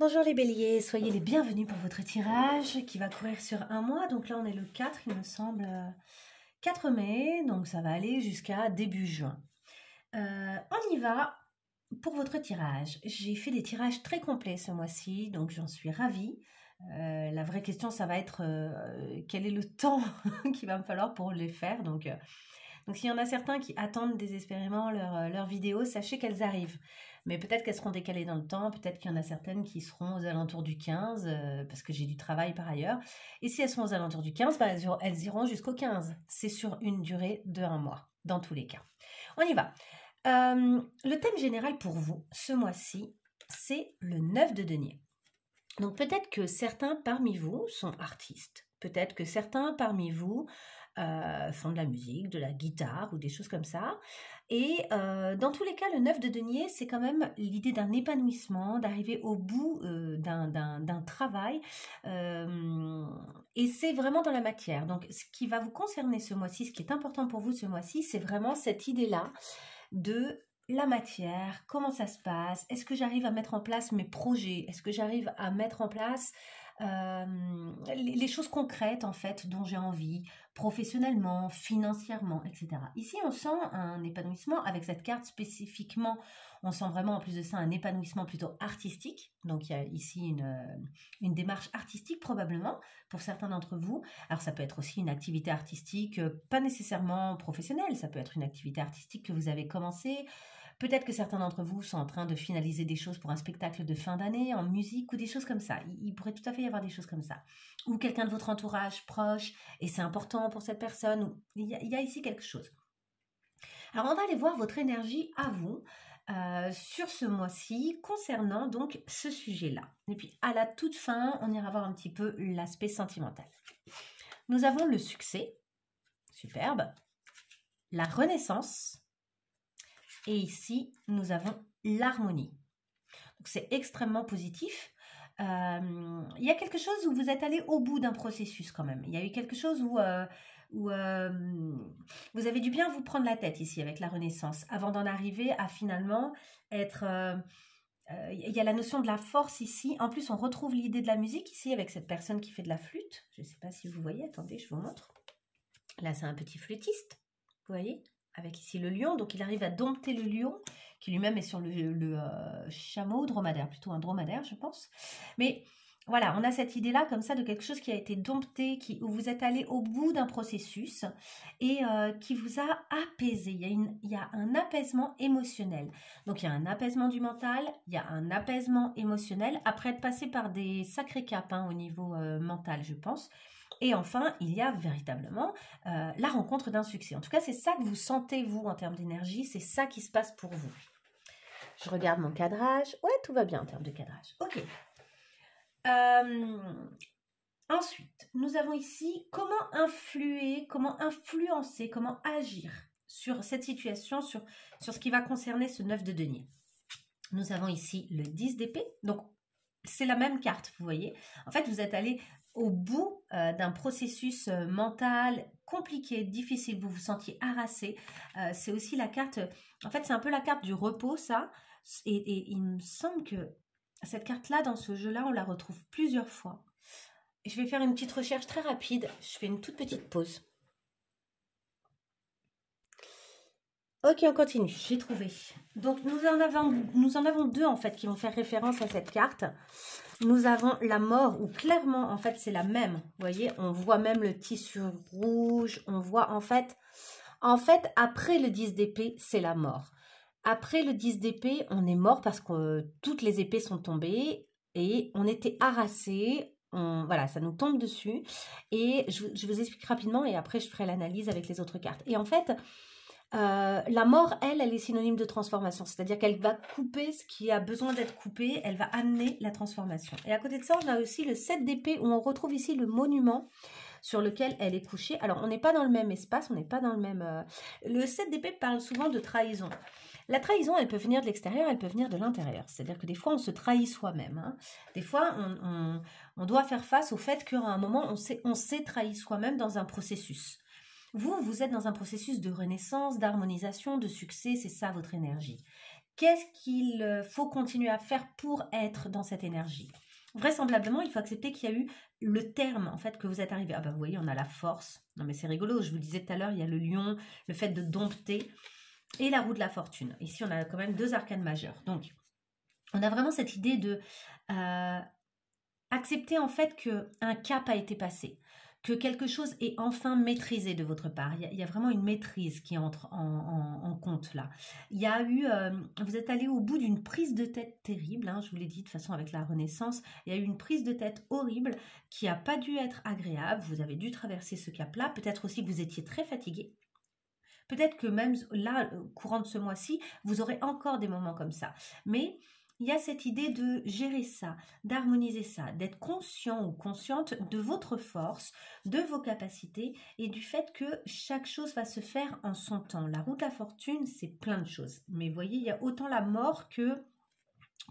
Bonjour les béliers, soyez les bienvenus pour votre tirage qui va courir sur un mois. Donc là on est le 4, il me semble, 4 mai, donc ça va aller jusqu'à début juin. On y va pour votre tirage. J'ai fait des tirages très complets ce mois-ci, donc j'en suis ravie. La vraie question ça va être quel est le temps qu'il va me falloir pour les faire. Donc s'il y en a certains qui attendent désespérément leur vidéo, sachez qu'elles arrivent. Mais peut-être qu'elles seront décalées dans le temps, peut-être qu'il y en a certaines qui seront aux alentours du 15, parce que j'ai du travail par ailleurs. Et si elles sont aux alentours du 15, elles iront jusqu'au 15. C'est sur une durée de 1 mois, dans tous les cas. On y va. Le thème général pour vous, ce mois-ci, c'est le 9 de denier. Donc peut-être que certains parmi vous sont artistes. Peut-être que certains parmi vous font de la musique, de la guitare ou des choses comme ça. Et dans tous les cas, le 9 de denier, c'est quand même l'idée d'un épanouissement, d'arriver au bout d'un travail. Et c'est vraiment dans la matière. Donc ce qui va vous concerner ce mois-ci, ce qui est important pour vous ce mois-ci, c'est vraiment cette idée-là de la matière, comment ça se passe, est-ce que j'arrive à mettre en place mes projets, est-ce que j'arrive à mettre en place les choses concrètes en fait dont j'ai envie, professionnellement, financièrement, etc. Ici on sent un épanouissement avec cette carte spécifiquement, on sent vraiment en plus de ça un épanouissement plutôt artistique, donc il y a ici une démarche artistique probablement pour certains d'entre vous. Alors ça peut être aussi une activité artistique pas nécessairement professionnelle, ça peut être une activité artistique que vous avez commencé. Peut-être que certains d'entre vous sont en train de finaliser des choses pour un spectacle de fin d'année, en musique ou des choses comme ça. Il pourrait tout à fait y avoir des choses comme ça. Ou quelqu'un de votre entourage proche, et c'est important pour cette personne. Il y a ici quelque chose. Alors on va aller voir votre énergie à vous sur ce mois-ci concernant donc ce sujet-là. Et puis à la toute fin, on ira voir un petit peu l'aspect sentimental. Nous avons le succès, superbe, la renaissance, et ici, nous avons l'harmonie. Donc, c'est extrêmement positif. Il y a quelque chose où vous êtes allé au bout d'un processus quand même. Il y a eu quelque chose où vous avez dû bien vous prendre la tête ici avec la Renaissance avant d'en arriver à finalement être... il y a la notion de la force ici. En plus, on retrouve l'idée de la musique ici avec cette personne qui fait de la flûte. Je ne sais pas si vous voyez. Attendez, je vous montre. Là, c'est un petit flûtiste. Vous voyez ? Avec ici le lion, donc il arrive à dompter le lion, qui lui-même est sur le chameau dromadaire, plutôt un dromadaire je pense. Mais voilà, on a cette idée-là comme ça de quelque chose qui a été dompté, où vous êtes allé au bout d'un processus et qui vous a apaisé. Il y a un apaisement émotionnel. Donc il y a un apaisement du mental, il y a un apaisement émotionnel, après être passé par des sacrés caps au niveau mental je pense. Et enfin, il y a véritablement la rencontre d'un succès. En tout cas, c'est ça que vous sentez, vous, en termes d'énergie. C'est ça qui se passe pour vous. Je regarde mon cadrage. Ouais, tout va bien en termes de cadrage. Ok. Ensuite, nous avons ici comment influer, comment influencer, comment agir sur cette situation, sur ce qui va concerner ce 9 de denier. Nous avons ici le 10 d'épée. Donc, c'est la même carte, vous voyez. En fait, vous êtes allé au bout d'un processus mental compliqué, difficile, vous vous sentiez harassé. C'est aussi la carte, en fait c'est un peu la carte du repos ça, et il me semble que cette carte-là dans ce jeu-là, on la retrouve plusieurs fois. Je vais faire une petite recherche très rapide, je fais une toute petite pause. Ok, on continue, j'ai trouvé. Donc nous en avons deux en fait qui vont faire référence à cette carte. Nous avons la mort, où clairement, en fait, c'est la même. Vous voyez, on voit même le tissu rouge. On voit, en fait, après le 10 d'épée, c'est la mort. Après le 10 d'épée, on est mort parce que toutes les épées sont tombées et on était harassés. Voilà, ça nous tombe dessus. Et je vous explique rapidement et après, je ferai l'analyse avec les autres cartes. Et en fait... la mort, elle est synonyme de transformation, c'est-à-dire qu'elle va couper ce qui a besoin d'être coupé, elle va amener la transformation. Et à côté de ça, on a aussi le 7 d'épée où on retrouve ici le monument sur lequel elle est couchée. Alors, on n'est pas dans le même espace, on n'est pas dans le même... Le 7 d'épée parle souvent de trahison. La trahison, elle peut venir de l'extérieur, elle peut venir de l'intérieur. C'est-à-dire que des fois, on se trahit soi-même. Des fois, on doit faire face au fait qu'à un moment, on s'est trahi soi-même dans un processus. Vous êtes dans un processus de renaissance, d'harmonisation, de succès, c'est ça votre énergie. Qu'est-ce qu'il faut continuer à faire pour être dans cette énergie? Vraisemblablement, il faut accepter qu'il y a eu le terme, en fait, que vous êtes arrivé. Ah ben, vous voyez, on a la force. Non, mais c'est rigolo. Je vous disais tout à l'heure, il y a le lion, le fait de dompter et la roue de la fortune. Ici, on a quand même 2 arcanes majeures. Donc, on a vraiment cette idée de accepter, en fait, qu'un cap a été passé, que quelque chose est enfin maîtrisé de votre part. Il y a vraiment une maîtrise qui entre en compte là. Il y a eu, vous êtes allé au bout d'une prise de tête terrible, hein, je vous l'ai dit de toute façon avec la Renaissance, il y a eu une prise de tête horrible qui n'a pas dû être agréable, vous avez dû traverser ce cap-là, peut-être aussi que vous étiez très fatigué. Peut-être que même là, courant de ce mois-ci, vous aurez encore des moments comme ça. Mais il y a cette idée de gérer ça, d'harmoniser ça, d'être conscient ou consciente de votre force, de vos capacités et du fait que chaque chose va se faire en son temps. La roue de la fortune, c'est plein de choses. Mais vous voyez, il y a autant la mort que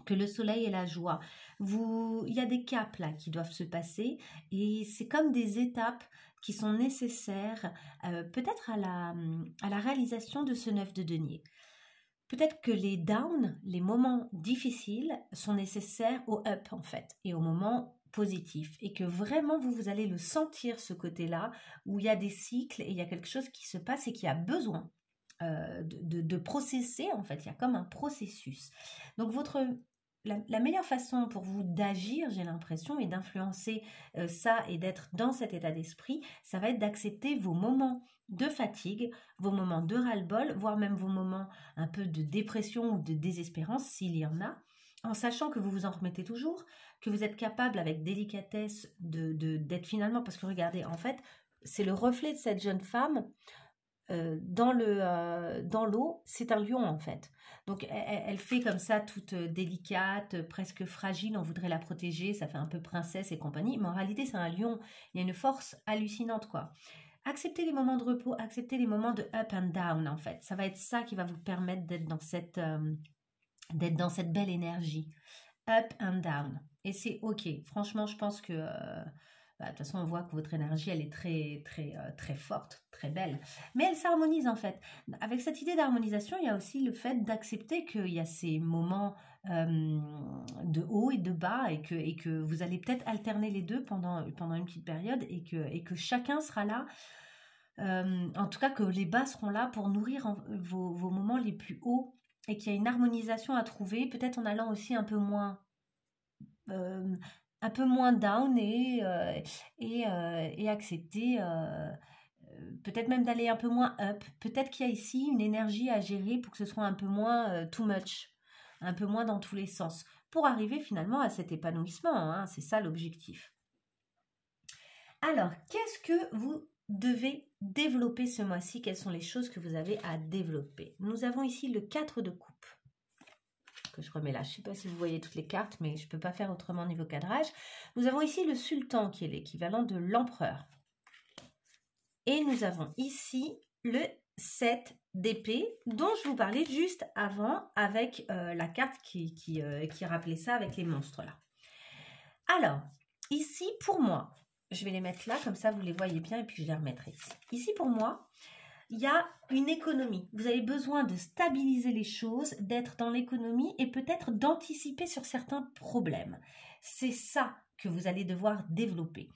le soleil et la joie. Il y a des caps là qui doivent se passer et c'est comme des étapes qui sont nécessaires peut-être à la réalisation de ce 9 de denier. Peut-être que les downs, les moments difficiles sont nécessaires au up en fait et au moment positif et que vraiment vous allez le sentir ce côté-là où il y a des cycles et il y a quelque chose qui se passe et qui a besoin de processer en fait, il y a comme un processus. Donc la meilleure façon pour vous d'agir, j'ai l'impression, et d'influencer ça et d'être dans cet état d'esprit, ça va être d'accepter vos moments de fatigue, vos moments de ras-le-bol, voire même vos moments un peu de dépression ou de désespérance, s'il y en a, en sachant que vous vous en remettez toujours, que vous êtes capable avec délicatesse d'être finalement, parce que regardez, en fait, c'est le reflet de cette jeune femme dans l'eau, c'est un lion en fait. Donc elle fait comme ça toute délicate, presque fragile, on voudrait la protéger, ça fait un peu princesse et compagnie, mais en réalité c'est un lion, il y a une force hallucinante quoi. Acceptez les moments de repos, acceptez les moments de up and down en fait, ça va être ça qui va vous permettre d'être dans cette belle énergie, up and down, et c'est ok, franchement je pense que de toute façon, on voit que votre énergie, elle est très, très, très forte, très belle. Mais elle s'harmonise en fait. Avec cette idée d'harmonisation, il y a aussi le fait d'accepter qu'il y a ces moments de haut et de bas et que vous allez peut-être alterner les deux pendant une petite période et que chacun sera là. En tout cas, que les bas seront là pour nourrir vos moments les plus hauts et qu'il y a une harmonisation à trouver, peut-être en allant aussi un peu moins down et accepter peut-être même d'aller un peu moins up. Peut-être qu'il y a ici une énergie à gérer pour que ce soit un peu moins too much, un peu moins dans tous les sens, pour arriver finalement à cet épanouissement, hein, c'est ça l'objectif. Alors, qu'est-ce que vous devez développer ce mois-ci? Quelles sont les choses que vous avez à développer? Nous avons ici le 4 de coupe. Que je remets là. Je ne sais pas si vous voyez toutes les cartes, mais je ne peux pas faire autrement niveau cadrage. Nous avons ici le sultan qui est l'équivalent de l'empereur. Et nous avons ici le 7 d'épée dont je vous parlais juste avant avec la carte qui rappelait ça avec les monstres là. Alors, ici pour moi, je vais les mettre là, comme ça vous les voyez bien et puis je les remettrai ici. Ici pour moi, il y a une économie. Vous avez besoin de stabiliser les choses, d'être dans l'économie et peut-être d'anticiper sur certains problèmes. C'est ça que vous allez devoir développer.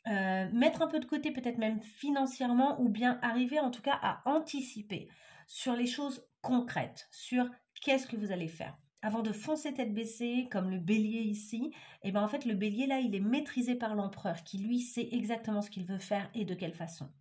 Mettre un peu de côté, peut-être même financièrement, ou bien arriver en tout cas à anticiper sur les choses concrètes, sur qu'est-ce que vous allez faire. Avant de foncer tête baissée, comme le bélier ici, et bien en fait le bélier là, il est maîtrisé par l'empereur, qui lui sait exactement ce qu'il veut faire et de quelle façon.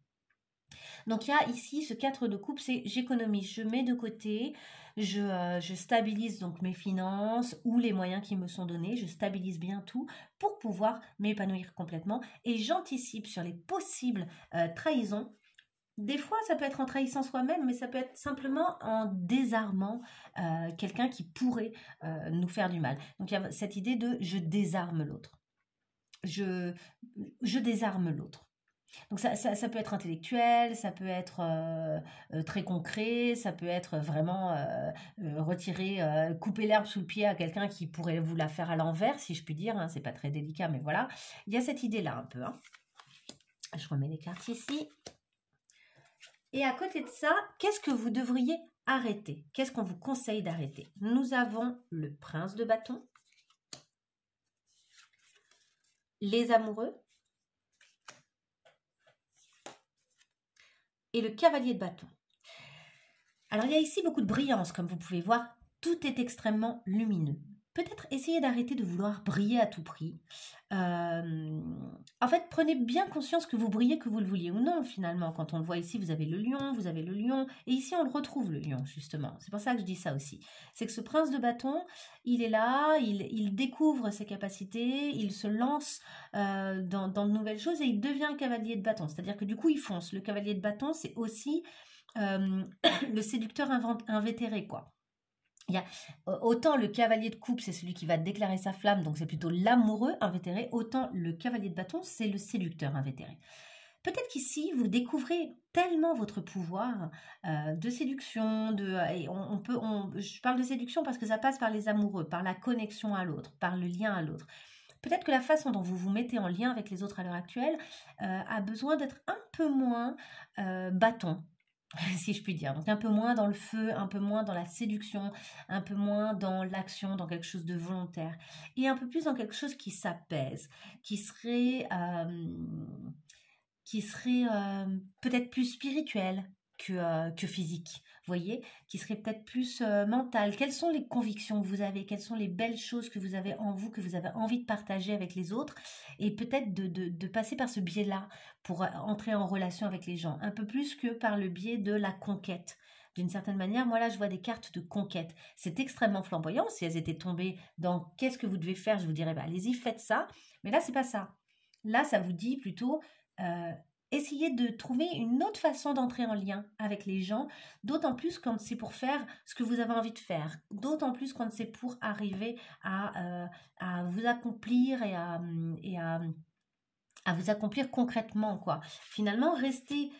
Donc il y a ici ce 4 de coupe, c'est j'économise, je mets de côté, je stabilise donc mes finances ou les moyens qui me sont donnés, je stabilise bien tout pour pouvoir m'épanouir complètement et j'anticipe sur les possibles trahisons. Des fois, ça peut être en trahissant soi-même, mais ça peut être simplement en désarmant quelqu'un qui pourrait nous faire du mal. Donc il y a cette idée de je désarme l'autre. Je désarme l'autre. Donc ça peut être intellectuel, ça peut être très concret, ça peut être vraiment retirer, couper l'herbe sous le pied à quelqu'un qui pourrait vous la faire à l'envers, si je puis dire, hein, c'est pas très délicat, mais voilà. Il y a cette idée-là un peu. Hein. Je remets les cartes ici. Et à côté de ça, qu'est-ce que vous devriez arrêter? Qu'est-ce qu'on vous conseille d'arrêter? Nous avons le prince de bâton, les amoureux et le cavalier de bâton. Alors, il y a ici beaucoup de brillance, comme vous pouvez voir. Tout est extrêmement lumineux. Peut-être essayez d'arrêter de vouloir briller à tout prix. En fait, prenez bien conscience que vous brillez, que vous le vouliez ou non, finalement. Quand on le voit ici, vous avez le lion, et ici, on le retrouve, le lion, justement. C'est pour ça que je dis ça aussi. C'est que ce prince de bâton, il est là, il découvre ses capacités, il se lance dans de nouvelles choses et il devient cavalier de bâton. C'est-à-dire que du coup, il fonce. Le cavalier de bâton, c'est aussi le séducteur invétéré, quoi. Il y a, autant le cavalier de coupe, c'est celui qui va déclarer sa flamme, donc c'est plutôt l'amoureux invétéré, autant le cavalier de bâton, c'est le séducteur invétéré. Peut-être qu'ici, vous découvrez tellement votre pouvoir de séduction, je parle de séduction parce que ça passe par les amoureux, par la connexion à l'autre, par le lien à l'autre. Peut-être que la façon dont vous vous mettez en lien avec les autres à l'heure actuelle a besoin d'être un peu moins bâton, si je puis dire. Donc un peu moins dans le feu, un peu moins dans la séduction, un peu moins dans l'action, dans quelque chose de volontaire, et un peu plus dans quelque chose qui s'apaise, qui serait peut-être plus spirituel que physique, voyez, qui serait peut-être plus mental. Quelles sont les convictions que vous avez? Quelles sont les belles choses que vous avez en vous, que vous avez envie de partager avec les autres? Et peut-être de passer par ce biais-là pour entrer en relation avec les gens, un peu plus que par le biais de la conquête. D'une certaine manière, moi là, je vois des cartes de conquête. C'est extrêmement flamboyant. Si elles étaient tombées dans qu'est-ce que vous devez faire, je vous dirais, bah, allez-y, faites ça. Mais là, c'est pas ça. Là, ça vous dit plutôt... essayez de trouver une autre façon d'entrer en lien avec les gens, d'autant plus quand c'est pour faire ce que vous avez envie de faire, d'autant plus quand c'est pour arriver à vous accomplir et à vous accomplir concrètement, quoi. Finalement, restez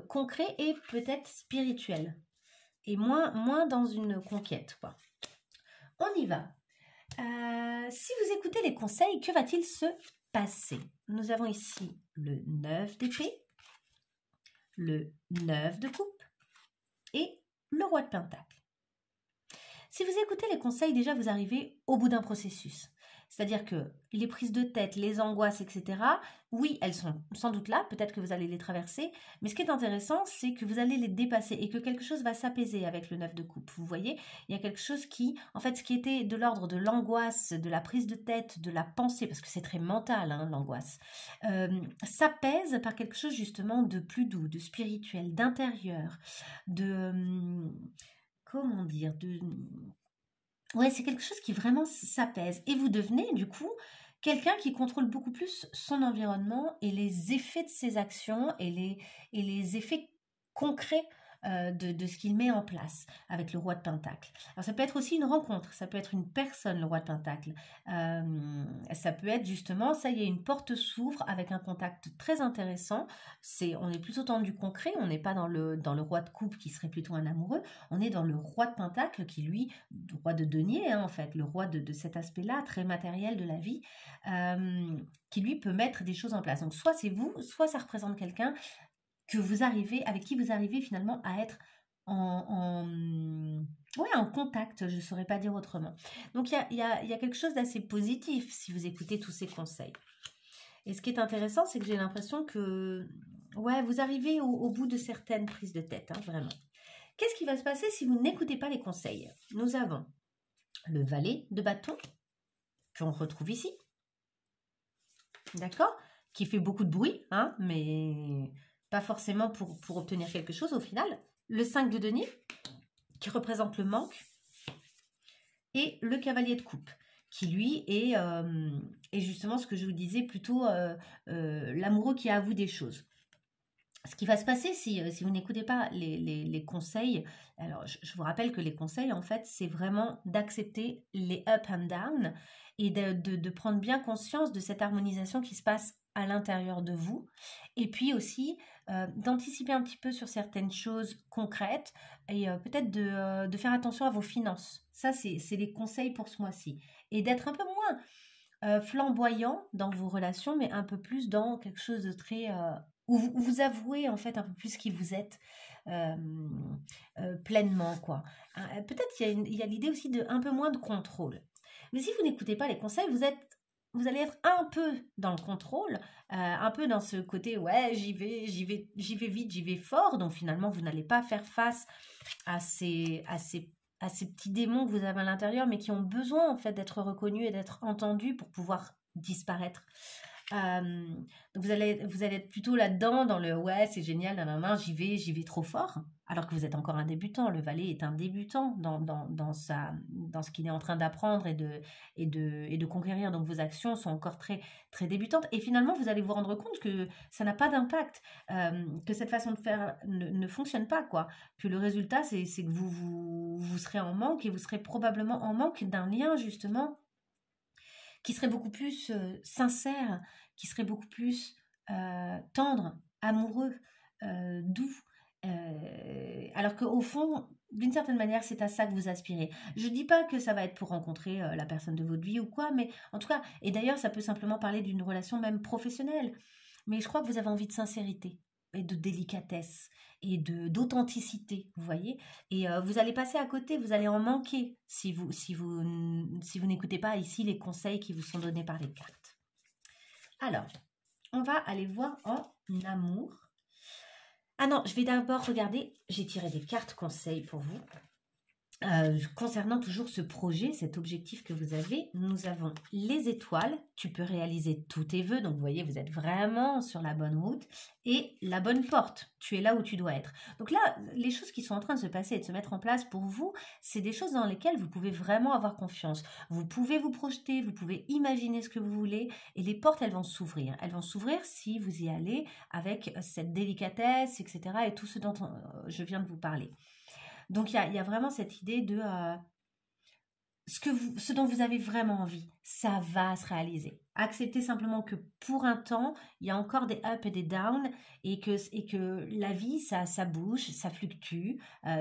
concret et peut-être spirituel, et moins dans une conquête, quoi. On y va. Si vous écoutez les conseils, que va-t-il se passer? Nous avons ici le 9 d'épée, le 9 de coupe et le roi de pentacle. Si vous écoutez les conseils, déjà vous arrivez au bout d'un processus. C'est-à-dire que les prises de tête, les angoisses, etc., oui, elles sont sans doute là, peut-être que vous allez les traverser, mais ce qui est intéressant, c'est que vous allez les dépasser et que quelque chose va s'apaiser avec le 9 de coupe. Vous voyez, il y a quelque chose qui, en fait, ce qui était de l'ordre de l'angoisse, de la prise de tête, de la pensée, parce que c'est très mental, hein, l'angoisse, s'apaise par quelque chose justement de plus doux, de spirituel, d'intérieur, comment dire, ouais, c'est quelque chose qui vraiment s'apaise. Et vous devenez, du coup, quelqu'un qui contrôle beaucoup plus son environnement et les effets de ses actions et les effets concrets de ce qu'il met en place avec le roi de pentacle. Alors ça peut être aussi une rencontre, ça peut être une personne, le roi de pentacle. Ça peut être justement, ça y est, une porte s'ouvre avec un contact très intéressant. On est plutôt dans du concret, on n'est pas dans le roi de coupe qui serait plutôt un amoureux, on est dans le roi de pentacle qui lui, le roi de denier, hein, en fait, le roi de cet aspect-là, très matériel de la vie, qui lui peut mettre des choses en place. Donc soit c'est vous, soit ça représente quelqu'un avec qui vous arrivez finalement à être en contact, je ne saurais pas dire autrement. Donc il y a quelque chose d'assez positif si vous écoutez tous ces conseils. Et ce qui est intéressant, c'est que j'ai l'impression que vous arrivez au bout de certaines prises de tête, hein, vraiment. Qu'est-ce qui va se passer si vous n'écoutez pas les conseils? Nous avons le valet de bâton, qu'on retrouve ici, d'accord, qui fait beaucoup de bruit, hein, mais pas forcément pour obtenir quelque chose au final. Le 5 de denier, qui représente le manque, et le cavalier de coupe, qui lui est justement ce que je vous disais, plutôt l'amoureux qui avoue des choses. Ce qui va se passer si vous n'écoutez pas les conseils, alors je vous rappelle que les conseils, en fait, c'est vraiment d'accepter les up and down et de prendre bien conscience de cette harmonisation qui se passe à l'intérieur de vous, et puis aussi d'anticiper un petit peu sur certaines choses concrètes et peut-être de faire attention à vos finances. Ça, c'est les conseils pour ce mois-ci. Et d'être un peu moins flamboyant dans vos relations, mais un peu plus dans quelque chose de très où vous avouez en fait un peu plus qui vous êtes pleinement, quoi. Peut-être il y a l'idée aussi de un peu moins de contrôle. Mais si vous n'écoutez pas les conseils, vous allez être un peu dans le contrôle, un peu dans ce côté, ouais, j'y vais vite, j'y vais fort. Donc finalement, vous n'allez pas faire face à ces petits démons que vous avez à l'intérieur, mais qui ont besoin en fait d'être reconnus et d'être entendus pour pouvoir disparaître. Donc vous allez être plutôt là-dedans, dans le ouais, c'est génial, nanana, j'y vais trop fort, alors que vous êtes encore un débutant. Le valet est un débutant dans ce qu'il est en train d'apprendre et de conquérir. Donc vos actions sont encore très, très débutantes. Et finalement, vous allez vous rendre compte que ça n'a pas d'impact, que cette façon de faire ne fonctionne pas, quoi. Que le résultat, c'est que vous serez en manque et vous serez probablement en manque d'un lien, justement, qui serait beaucoup plus sincère, qui serait beaucoup plus tendre, amoureux, doux. Alors qu'au fond, d'une certaine manière, c'est à ça que vous aspirez. Je ne dis pas que ça va être pour rencontrer la personne de votre vie ou quoi, mais en tout cas, et d'ailleurs, ça peut simplement parler d'une relation même professionnelle. Mais je crois que vous avez envie de sincérité et de délicatesse et d'authenticité, vous voyez. Et vous allez passer à côté, vous allez en manquer si vous n'écoutez pas ici les conseils qui vous sont donnés par les cartes. Alors, on va aller voir en amour. Ah non, je vais d'abord regarder, j'ai tiré des cartes conseils pour vous. Concernant toujours ce projet, cet objectif que vous avez, nous avons les étoiles, tu peux réaliser tous tes vœux, donc vous voyez, vous êtes vraiment sur la bonne route, et la bonne porte, tu es là où tu dois être. Donc là, les choses qui sont en train de se passer et de se mettre en place pour vous, c'est des choses dans lesquelles vous pouvez vraiment avoir confiance. Vous pouvez vous projeter, vous pouvez imaginer ce que vous voulez, et les portes, elles vont s'ouvrir. Elles vont s'ouvrir si vous y allez avec cette délicatesse, etc., et tout ce dont je viens de vous parler. Donc, il y a vraiment cette idée de ce dont vous avez vraiment envie, ça va se réaliser. Acceptez simplement que pour un temps, il y a encore des ups et des downs et que la vie, ça bouge, ça fluctue.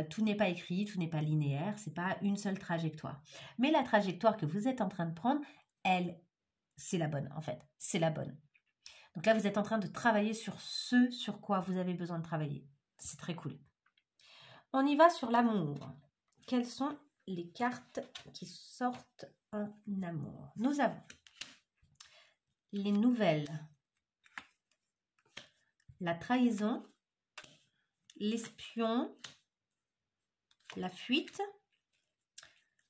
Tout n'est pas écrit, tout n'est pas linéaire, c'est pas une seule trajectoire. Mais la trajectoire que vous êtes en train de prendre, elle, c'est la bonne en fait, c'est la bonne. Donc là, vous êtes en train de travailler sur ce sur quoi vous avez besoin de travailler. C'est très cool. On y va sur l'amour. Quelles sont les cartes qui sortent en amour? Nous avons les nouvelles, la trahison, l'espion, la fuite,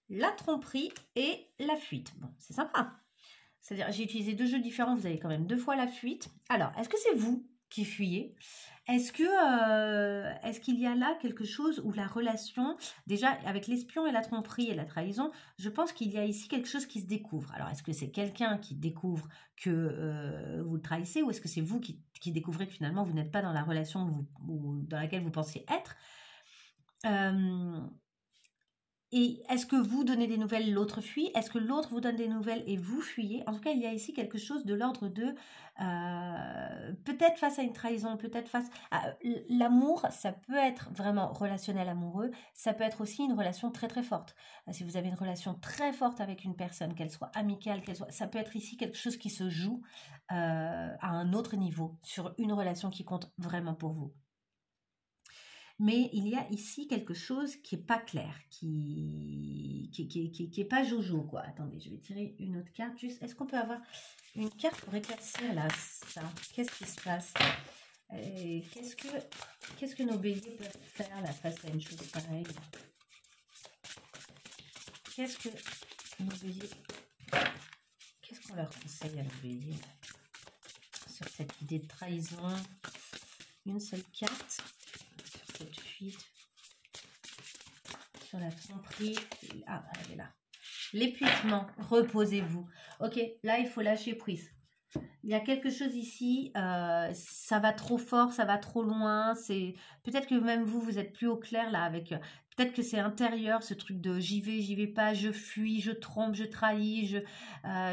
la tromperie et la fuite. Bon, c'est sympa. C'est-à-dire, j'ai utilisé 2 jeux différents, vous avez quand même 2 fois la fuite. Alors, est-ce que c'est vous qui fuyez? Est-ce qu'il y a là quelque chose où la relation, déjà avec l'espion et la tromperie et la trahison, je pense qu'il y a ici quelque chose qui se découvre. Alors, est-ce que c'est quelqu'un qui découvre que vous le trahissez ou est-ce que c'est vous qui découvrez que finalement vous n'êtes pas dans la relation dans laquelle vous pensiez être? Et est-ce que vous donnez des nouvelles, l'autre fuit? Est-ce que l'autre vous donne des nouvelles et vous fuyez? En tout cas, il y a ici quelque chose de l'ordre de peut-être face à une trahison, peut-être face à l'amour, ça peut être vraiment relationnel amoureux, ça peut être aussi une relation très très forte. Si vous avez une relation très forte avec une personne, qu'elle soit amicale, ça peut être ici quelque chose qui se joue à un autre niveau, sur une relation qui compte vraiment pour vous. Mais il y a ici quelque chose qui n'est pas clair, qui est pas jojo, quoi. Attendez, je vais tirer une autre carte. Juste, est-ce qu'on peut avoir une carte pour éclaircir là, ça? Qu'est-ce qui se passe? Qu'est-ce que nos béliers peuvent faire là, face à une chose pareille? Qu'est-ce qu'on leur conseille à nos béliers sur cette idée de trahison? Une seule carte. Cette fuite, sur la tromperie, ah, elle est là. L'épuisement, reposez-vous. Ok, là, il faut lâcher prise. Il y a quelque chose ici, ça va trop fort, ça va trop loin. Peut-être que même vous êtes plus au clair là avec... Peut-être que c'est intérieur, ce truc de j'y vais pas, je fuis, je trompe, je trahis,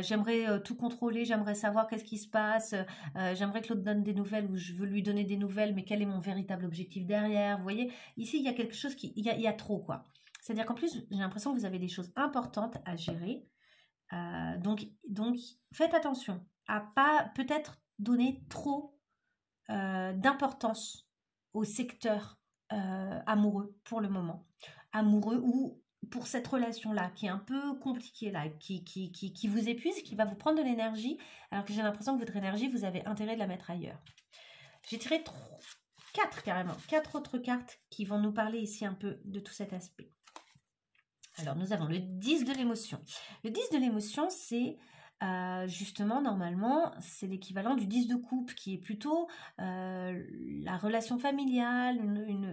j'aimerais tout contrôler, j'aimerais savoir qu'est-ce qui se passe, j'aimerais que l'autre donne des nouvelles ou je veux lui donner des nouvelles, mais quel est mon véritable objectif derrière? Vous voyez, ici, il y a quelque chose il y a trop, quoi. C'est-à-dire qu'en plus, j'ai l'impression que vous avez des choses importantes à gérer. Donc, faites attention à pas peut-être donner trop d'importance au secteur amoureux pour le moment. Amoureux ou pour cette relation-là qui est un peu compliquée, là, qui vous épuise, qui va vous prendre de l'énergie, alors que j'ai l'impression que votre énergie, vous avez intérêt de la mettre ailleurs. J'ai tiré 4 autres cartes qui vont nous parler ici un peu de tout cet aspect. Alors, nous avons le 10 de l'émotion. Le 10 de l'émotion, c'est justement, normalement, c'est l'équivalent du 10 de coupe, qui est plutôt la relation familiale,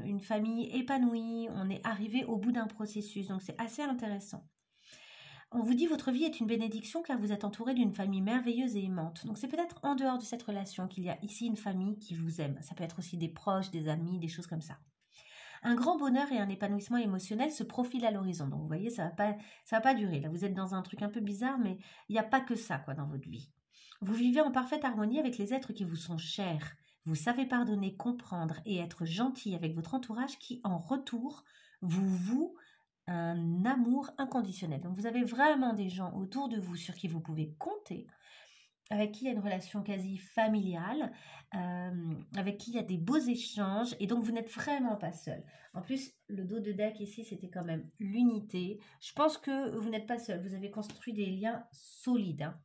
une famille épanouie. On est arrivé au bout d'un processus, donc c'est assez intéressant. On vous dit votre vie est une bénédiction car vous êtes entouré d'une famille merveilleuse et aimante. Donc c'est peut-être en dehors de cette relation qu'il y a ici une famille qui vous aime. Ça peut être aussi des proches, des amis, des choses comme ça. Un grand bonheur et un épanouissement émotionnel se profilent à l'horizon. Donc vous voyez, ça va pas durer. Là, vous êtes dans un truc un peu bizarre, mais il n'y a pas que ça quoi dans votre vie. Vous vivez en parfaite harmonie avec les êtres qui vous sont chers. Vous savez pardonner, comprendre et être gentil avec votre entourage qui, en retour, vous voue un amour inconditionnel. Donc vous avez vraiment des gens autour de vous sur qui vous pouvez compter, avec qui il y a une relation quasi familiale, avec qui il y a des beaux échanges, et donc vous n'êtes vraiment pas seul. En plus, le dos de deck ici, c'était quand même l'unité. Je pense que vous n'êtes pas seul, vous avez construit des liens solides. Hein.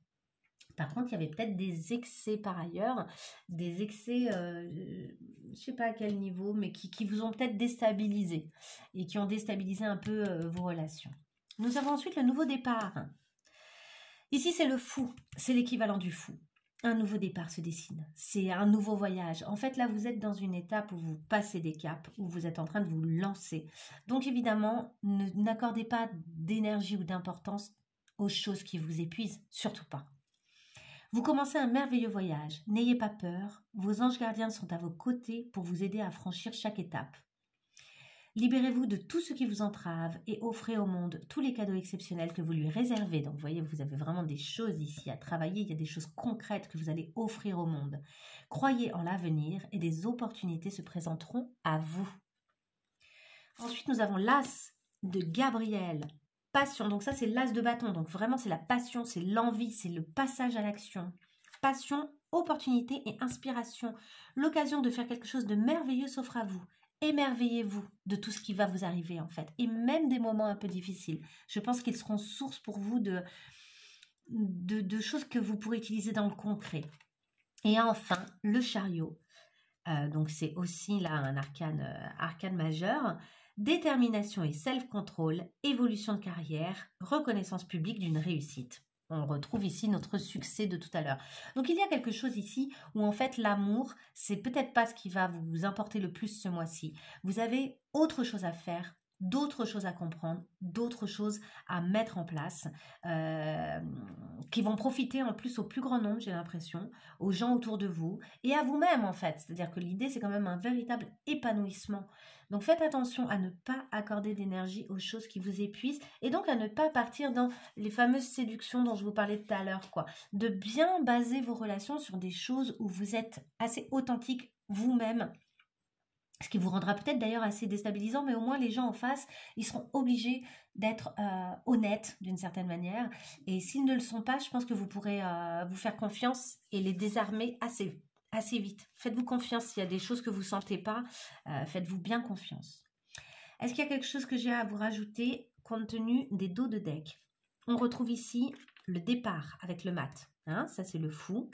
Par contre, il y avait peut-être des excès par ailleurs, des excès, je ne sais pas à quel niveau, mais qui vous ont peut-être déstabilisé, et qui ont déstabilisé un peu vos relations. Nous avons ensuite le nouveau départ. Ici, c'est le fou, c'est l'équivalent du fou. Un nouveau départ se dessine, c'est un nouveau voyage. En fait, là, vous êtes dans une étape où vous passez des caps, où vous êtes en train de vous lancer. Donc, évidemment, n'accordez pas d'énergie ou d'importance aux choses qui vous épuisent, surtout pas. Vous commencez un merveilleux voyage, n'ayez pas peur, vos anges gardiens sont à vos côtés pour vous aider à franchir chaque étape. Libérez-vous de tout ce qui vous entrave et offrez au monde tous les cadeaux exceptionnels que vous lui réservez. Donc, vous voyez, vous avez vraiment des choses ici à travailler. Il y a des choses concrètes que vous allez offrir au monde. Croyez en l'avenir et des opportunités se présenteront à vous. Ensuite, nous avons l'As de Gabriel. Passion. Donc, ça, c'est l'As de bâton. Donc, vraiment, c'est la passion, c'est l'envie, c'est le passage à l'action. Passion, opportunité et inspiration. L'occasion de faire quelque chose de merveilleux s'offre à vous. Émerveillez-vous de tout ce qui va vous arriver en fait, et même des moments un peu difficiles. Je pense qu'ils seront source pour vous de choses que vous pourrez utiliser dans le concret. Et enfin, le chariot. Donc c'est aussi là un arcane majeur. Détermination et self-control, évolution de carrière, reconnaissance publique d'une réussite. On retrouve ici notre succès de tout à l'heure. Donc, il y a quelque chose ici où, en fait, l'amour, c'est peut-être pas ce qui va vous importer le plus ce mois-ci. Vous avez autre chose à faire, d'autres choses à comprendre, d'autres choses à mettre en place, qui vont profiter en plus au plus grand nombre, j'ai l'impression, aux gens autour de vous et à vous-même, en fait. C'est-à-dire que l'idée, c'est quand même un véritable épanouissement. Donc, faites attention à ne pas accorder d'énergie aux choses qui vous épuisent et donc à ne pas partir dans les fameuses séductions dont je vous parlais tout à l'heure, quoi. De bien baser vos relations sur des choses où vous êtes assez authentique vous-même, ce qui vous rendra peut-être d'ailleurs assez déstabilisant, mais au moins les gens en face, ils seront obligés d'être honnêtes d'une certaine manière. Et s'ils ne le sont pas, je pense que vous pourrez vous faire confiance et les désarmer assez vite. Faites-vous confiance s'il y a des choses que vous ne sentez pas, faites-vous bien confiance. Est-ce qu'il y a quelque chose que j'ai à vous rajouter compte tenu des dos de deck? On retrouve ici le départ avec le mat. Hein, ça, c'est le fou.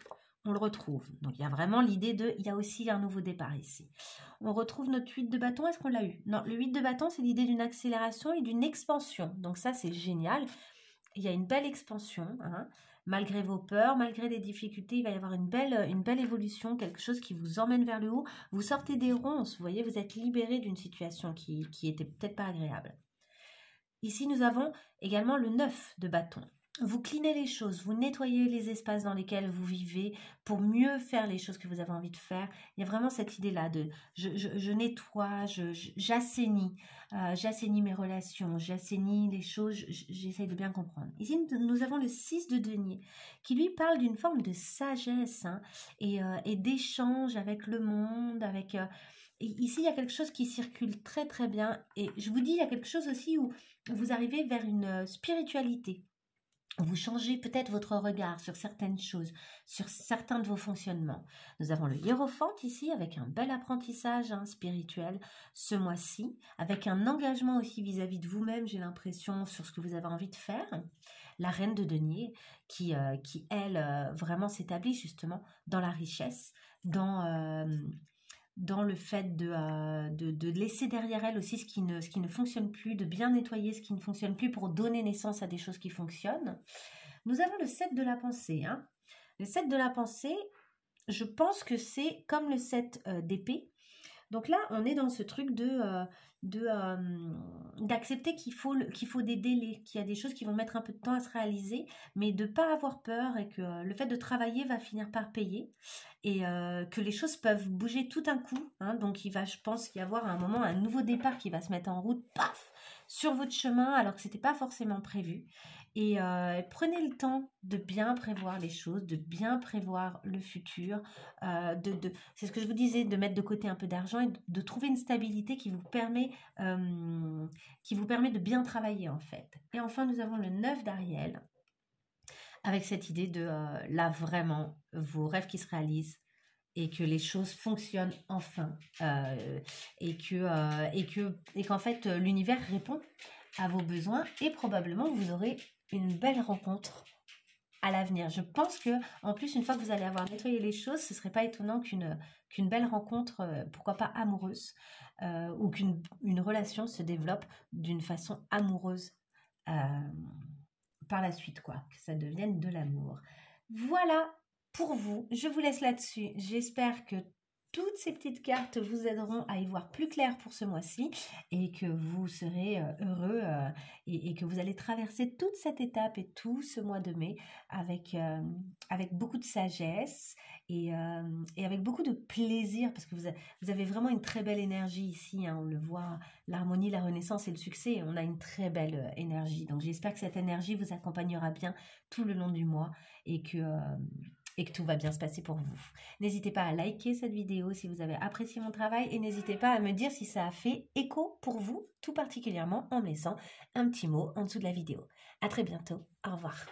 On le retrouve. Donc, il y a vraiment l'idée il y a aussi un nouveau départ ici. On retrouve notre 8 de bâton. Est-ce qu'on l'a eu? Non, le 8 de bâton, c'est l'idée d'une accélération et d'une expansion. Donc, ça, c'est génial. Il y a une belle expansion. Hein. Malgré vos peurs, malgré les difficultés, il va y avoir une belle évolution, quelque chose qui vous emmène vers le haut. Vous sortez des ronces, vous voyez, vous êtes libéré d'une situation qui était peut-être pas agréable. Ici, nous avons également le 9 de bâton. Vous clinez les choses, vous nettoyez les espaces dans lesquels vous vivez pour mieux faire les choses que vous avez envie de faire. Il y a vraiment cette idée-là de je nettoie, j'assainis mes relations, j'assainis les choses, j'essaye de bien comprendre. Ici, nous avons le 6 de denier qui lui parle d'une forme de sagesse hein, et d'échange avec le monde, avec... Et ici, il y a quelque chose qui circule très très bien et je vous dis, il y a quelque chose aussi où vous arrivez vers une spiritualité. Vous changez peut-être votre regard sur certaines choses, sur certains de vos fonctionnements. Nous avons le hiérophante ici avec un bel apprentissage spirituel ce mois-ci, avec un engagement aussi vis-à-vis de vous-même, j'ai l'impression, sur ce que vous avez envie de faire. La reine de denier qui elle, vraiment s'établit justement dans la richesse, dans le fait de laisser derrière elle aussi ce qui ne fonctionne plus, de bien nettoyer ce qui ne fonctionne plus pour donner naissance à des choses qui fonctionnent. Nous avons le 7 de la pensée. Le 7 de la pensée, je pense que c'est comme le 7 d'épée. Donc là, on est dans ce truc d'accepter qu'il faut des délais, qu'il y a des choses qui vont mettre un peu de temps à se réaliser, mais de ne pas avoir peur et que le fait de travailler va finir par payer et que les choses peuvent bouger tout d'un coup. Donc il va, je pense, y avoir à un moment un nouveau départ qui va se mettre en route, paf, sur votre chemin alors que ce n'était pas forcément prévu. Et prenez le temps de bien prévoir les choses, de bien prévoir le futur, c'est ce que je vous disais, de mettre de côté un peu d'argent et de trouver une stabilité qui vous permet de bien travailler en fait. Et enfin, nous avons le 9 d'Ariel, avec cette idée de là vraiment, vos rêves qui se réalisent et que les choses fonctionnent enfin et qu'en fait l'univers répond à vos besoins et probablement vous aurez une belle rencontre à l'avenir. Je pense que en plus, une fois que vous allez avoir nettoyé les choses, ce serait pas étonnant qu'une belle rencontre, pourquoi pas amoureuse, ou qu'une relation se développe d'une façon amoureuse par la suite, quoi, que ça devienne de l'amour. Voilà pour vous. Je vous laisse là-dessus. J'espère que toutes ces petites cartes vous aideront à y voir plus clair pour ce mois-ci et que vous serez heureux et que vous allez traverser toute cette étape et tout ce mois de mai avec beaucoup de sagesse et avec beaucoup de plaisir parce que vous avez vraiment une très belle énergie ici. On le voit, l'harmonie, la renaissance et le succès. On a une très belle énergie. Donc j'espère que cette énergie vous accompagnera bien tout le long du mois et que tout va bien se passer pour vous. N'hésitez pas à liker cette vidéo si vous avez apprécié mon travail et n'hésitez pas à me dire si ça a fait écho pour vous, tout particulièrement en me laissant un petit mot en dessous de la vidéo. À très bientôt. Au revoir.